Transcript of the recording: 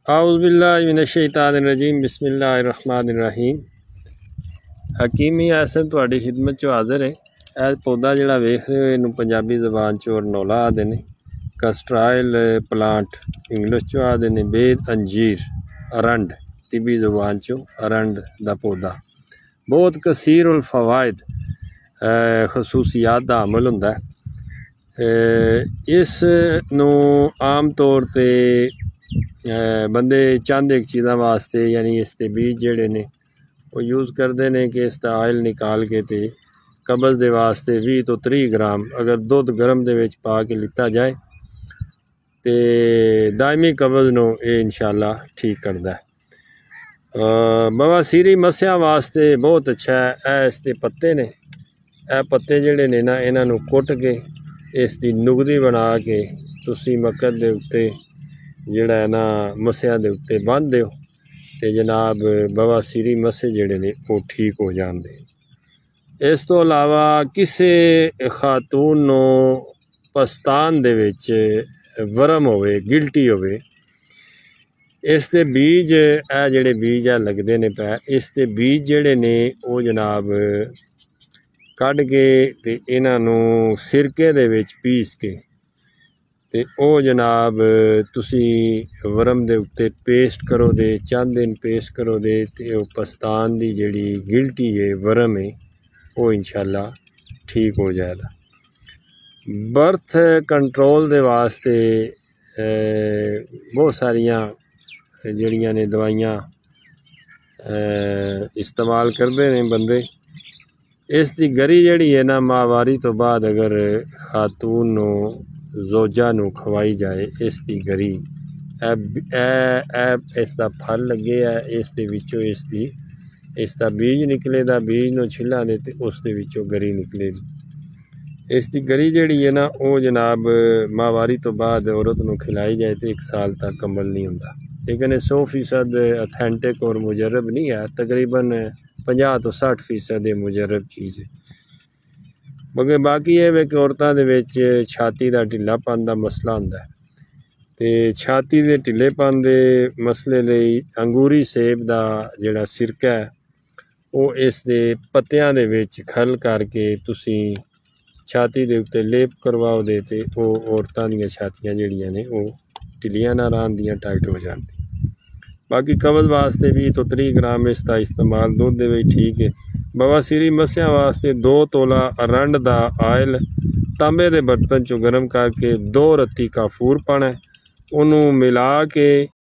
आउज़ुबिल्लाहिमिनश्शैतानिर्रजीम बिस्मिल्लाहिर्रहमानिर्रहीम। हकीमी आसन तुहाडी खिदमत चो हाज़र है। यह पौधा जिहड़ा वेख रहे हो इनू पंजाबी ज़बान चो अरनोला आखदे ने, कस्ट्राइल प्लांट इंग्लिश चो आखदे ने, बेद अंजीर अरंड तिबी ज़बान चो अरंड दा पौधा बहुत कसीर उल फवायद खसूसियात दा हामिल हुंदा है। इस नू आम तौर ते बंदे चंद एक चीज़ों वास्ते यानी इसके बीज जोड़े ने वो यूज़ करते हैं कि इसका आयल निकाल के ते कब्ज़ के वास्ते 20 तो 30 ग्राम अगर दुध गर्म दे विच पा के लिता जाए तो दायमी कब्ज़ नू ये इंशाअल्लाह ठीक करता है। बवासीरी मस्या वास्ते बहुत अच्छा है। इसके पत्ते ने, यह पत्ते जोड़े ने ना इन्हां नू कुट के इसकी नुगदी बना के तुसी मक्कद दे उत्ते जिहड़ा है ना मस्या दे उत्ते बन दिओ ते जनाब बवासीरी मसे जिहड़े ने वो ठीक हो जाते। इस तो अलावा किसी खातून नू पस्तान दे विच वरम होवे, गिल्टी होवे, इसके बीज जिहड़े बीज लगदे ने पै इसके बीज जिहड़े ने वो जनाब कढ़ के ते इन्हां नू सिरके दे विच पीस के ते ओ जनाब तुसी वरम दे उत्ते पेस्ट करो दे, चंद दिन पेस्ट करो दे ते ओ पस्तान दी जिहड़ी गिल्टी है वरम है वो इंशाअल्लाह ठीक हो जाएगा। बर्थ कंट्रोल दे वास्ते बहुत सारियां जिहड़ियां ने दवाइयां इस्तेमाल करते हैं बंदे। इसकी गरी जिहड़ी है ना माहवारी तो बाद अगर खातून नू जोजा नू खवाई जाए इसकी गरी इसका फल लगे है इसके विचों इसका बीज निकले दा, बीज नू छिला दे ते उसके विचों गरी निकलेगी। इसकी गरी जिहड़ी है ना वो जनाब माहवारी तो बाद औरत नू खिलाई जाए तो 1 साल तक कमल नहीं होंदा, लेकिन 100% अथेंटिक और मुजरब नहीं है। तकरीबन 50 तो 60% मुजरब चीज़ है। मगर बाकी ये वे कि औरतों दे विच छाती का ढिलापन का मसला हुंदा है ते छाती के ढिलेपन के मसले लई अंगूरी सेब का जिहड़ा सिरका है वो इस दे पत्तियां दे विच खल करके तुसी छाती के उत्ते लेप करवाओ दे ते वो औरतों दी छातियां जिहड़ियां ने वो ढिलियां ना रहंदियां, टाइट हो जाती। बाकी कब्ज़ वास्ते 20 तो 30 ग्राम इसका इस्तेमाल दुध दे विच ठीक है। बवासीरी मस्या वास्ते 2 तोला अरंड दा आयल तांबे दे बर्तन चो गर्म करके 2 रत्ती काफूर पाना, उन्होंने मिला के